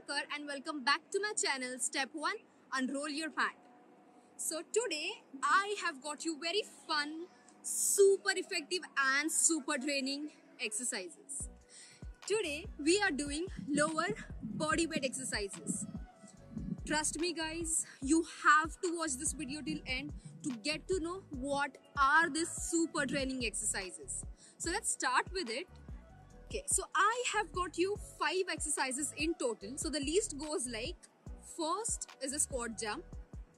Thakkar and welcome back to my channel Step 1 Unroll Your Mat. So today I have got you very fun, super effective and super draining exercises. Today we are doing lower body weight exercises. Trust me guys, you have to watch this video till end to get to know what are these super draining exercises. So let's start with it. Okay, so I have got you 5 exercises in total. So the list goes like, first is a squat jump,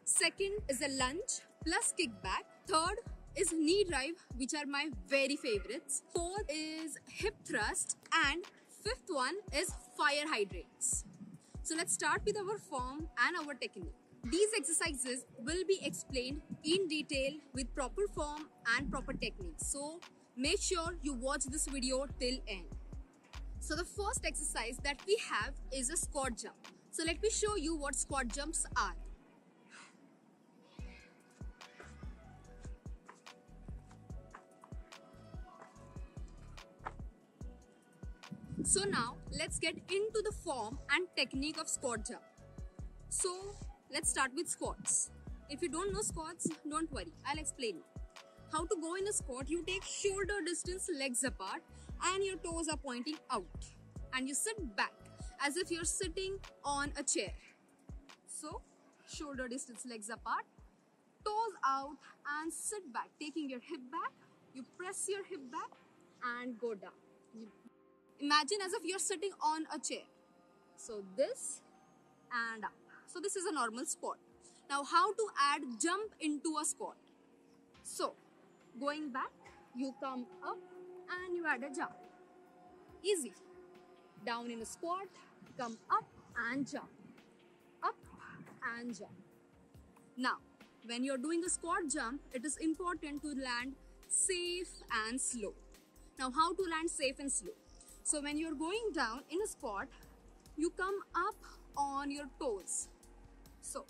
second is a lunge plus kickback, third is knee drive, which are my very favorites, fourth is hip thrust, and fifth one is fire hydrants. So let's start with our form and our technique. These exercises will be explained in detail with proper form and proper technique. So make sure you watch this video till end. So the first exercise that we have is a squat jump. So let me show you what squat jumps are. So now let's get into the form and technique of squat jump. So let's start with squats. If you don't know squats, don't worry, I'll explain you. How to go in a squat: you take shoulder distance legs apart and your toes are pointing out, and you sit back as if you're sitting on a chair. So shoulder distance legs apart, toes out, and sit back, taking your hip back. You press your hip back and go down. Imagine as if you're sitting on a chair. So this and up. So this is a normal squat. Now how to add jump into a squat? So going back, you come up and you add a jump. Easy. Down in a squat, come up and jump. Up and jump. Now, when you're doing a squat jump, it is important to land safe and slow. Now, how to land safe and slow? So when you're going down in a squat, you come up on your toes. So,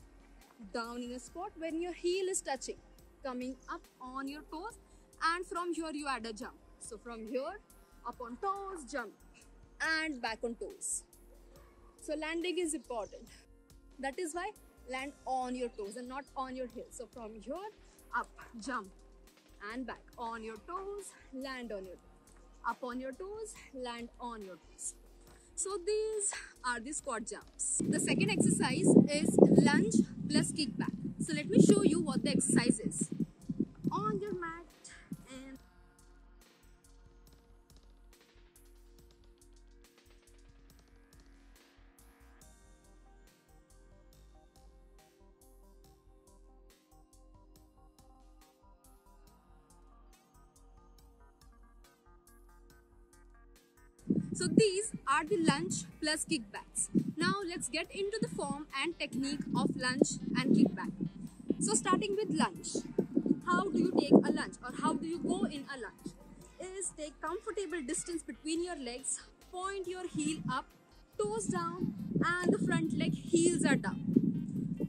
down in a squat when your heel is touching, coming up on your toes, and from here you add a jump. So from here, up on toes, jump, and back on toes. So landing is important. That is why land on your toes and not on your heel. So from here, up, jump, and back. On your toes, land on your toes. Up on your toes, land on your toes. So these are the squat jumps. The second exercise is lunge plus kickback. So let me show you what the exercise is. On your mat and so these are the lunge plus kickbacks. Now let's get into the form and technique of lunge and kickback. So starting with lunge. How do you take a lunge or how do you go in a lunge? Is take comfortable distance between your legs, point your heel up, toes down, and the front leg heels are down.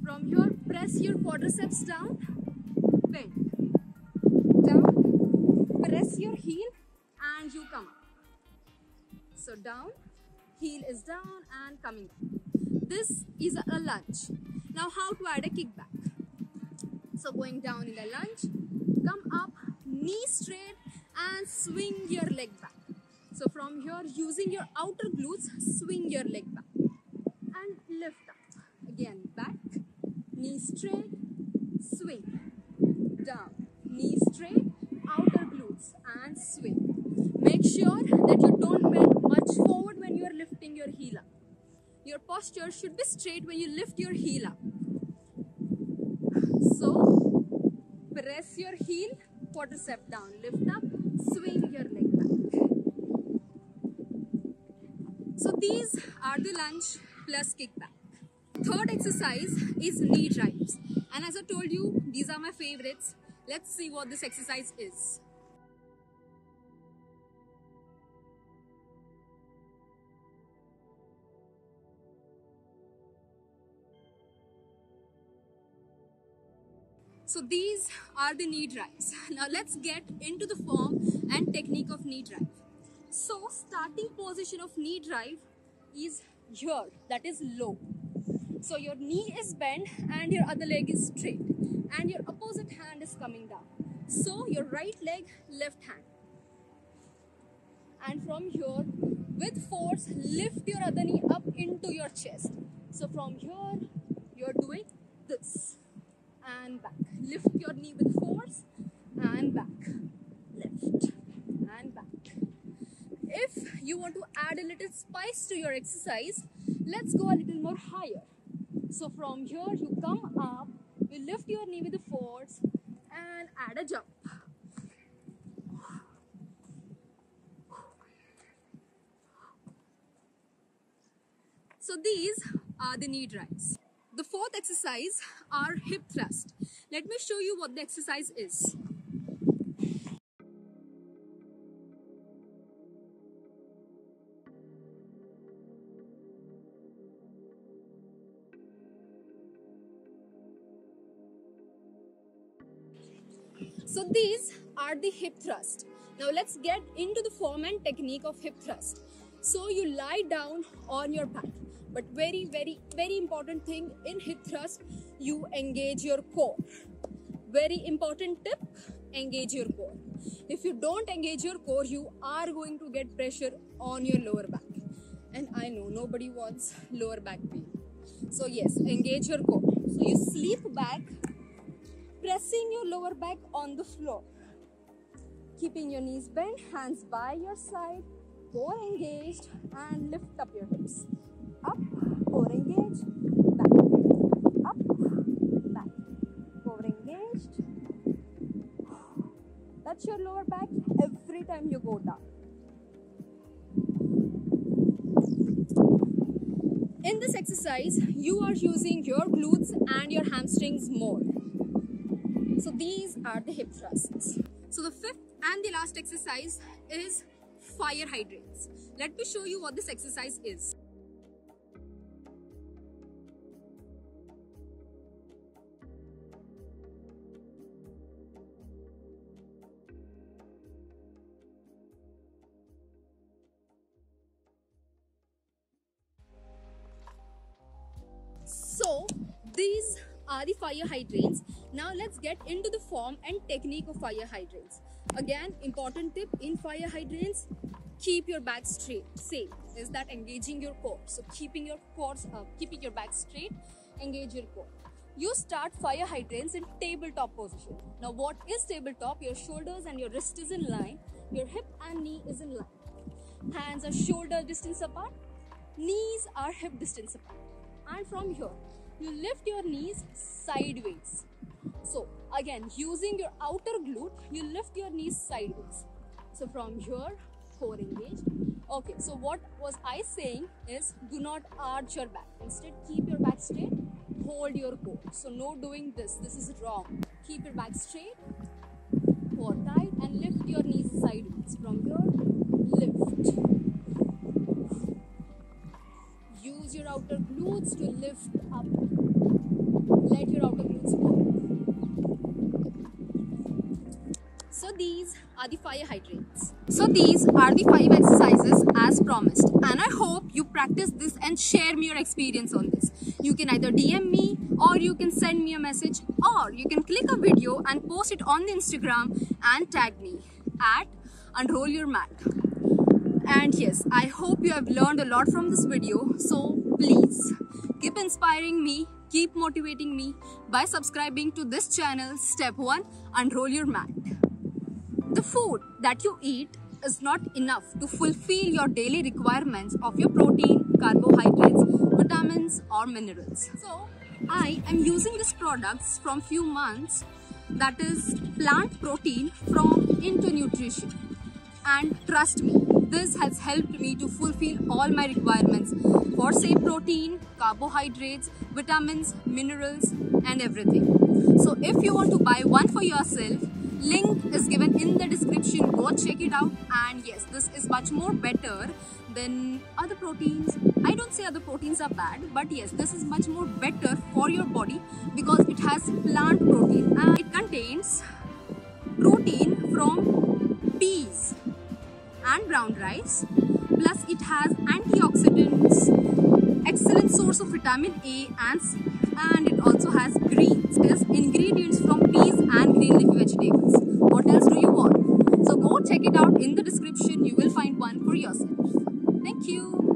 From here, press your quadriceps down, bend, down, press your heel and you come up. So down, heel is down and coming up. This is a lunge. Now how to add a kickback? So going down in the lunge, come up, knee straight and swing your leg back. So from here, using your outer glutes, swing your leg back and lift up. Again, back, knee straight, swing, down, knee straight, outer glutes and swing. Make sure that you don't bend much forward when you are lifting your heel up. Your posture should be straight when you lift your heel up. So, press your heel, quadricep down, lift up, swing your leg back. So these are the lunge plus kickback. Third exercise is knee drives. And as I told you, these are my favorites. Let's see what this exercise is. So these are the knee drives. Now let's get into the form and technique of knee drive. So starting position of knee drive is here, that is low. So your knee is bent and your other leg is straight and your opposite hand is coming down. So your right leg, left hand. And from here, with force, lift your other knee up into your chest. So from here, you're doing this and back. Lift your knee with force and back. Lift and back. If you want to add a little spice to your exercise, let's go a little more higher. So from here, you come up, you lift your knee with the force and add a jump. So these are the knee drives. The fourth exercise are hip thrust. Let me show you what the exercise is. So these are the hip thrust. Now let's get into the form and technique of hip thrust. So you lie down on your back. But very important thing in hip thrust, you engage your core. Very important tip, engage your core. If you don't engage your core, you are going to get pressure on your lower back. And I know nobody wants lower back pain. So yes, engage your core. So you sleep back, pressing your lower back on the floor. Keeping your knees bent, hands by your side, core engaged, and lift up your hips. Up, core engaged, back, up, back, core engaged. Touch your lower back every time you go down. In this exercise, you are using your glutes and your hamstrings more. So these are the hip thrusts. So the fifth and the last exercise is fire hydrants. Let me show you what this exercise is. So these are the fire hydrants. Now let's get into the form and technique of fire hydrants. Again, important tip in fire hydrants, keep your back straight. Same is that engaging your core. So keeping your back straight, engage your core. You start fire hydrants in tabletop position. Now what is tabletop? Your shoulders and your wrist is in line. Your hip and knee is in line. Hands are shoulder distance apart. Knees are hip distance apart. And from here, you lift your knees sideways. So again, using your outer glute, you lift your knees sideways. So from here, core engaged. Okay, so what was I saying is, do not arch your back. Instead, keep your back straight, hold your core. So no doing this. This is wrong. Keep your back straight, core tight, and lift your knees sideways. From here, lift. Use your outer glutes to lift up. Let your outer glutes go. So these are the fire hydrants. So these are the 5 exercises as promised. And I hope you practice this and share me your experience on this. You can either DM me or you can send me a message, or you can click a video and post it on the Instagram and tag me at Unroll Your Mat. And yes, I hope you have learned a lot from this video. So please keep inspiring me, keep motivating me by subscribing to this channel. Step 1, Unroll Your Mat. The food that you eat is not enough to fulfill your daily requirements of your protein, carbohydrates, vitamins or minerals. So I am using these products from few months, that is plant protein from Into Nutrition. And trust me, this has helped me to fulfill all my requirements for say protein, carbohydrates, vitamins, minerals and everything. So if you want to buy one for yourself, link is given in the description. Go check it out. And yes, this is much more better than other proteins. I don't say other proteins are bad, but yes, this is much more better for your body because it has plant protein and it contains protein from peas and brown rice, plus it has antioxidants, vitamin A and C, and it also has greens. It has ingredients from peas and green leafy vegetables. What else do you want? So go check it out in the description. You will find one for yourself. Thank you.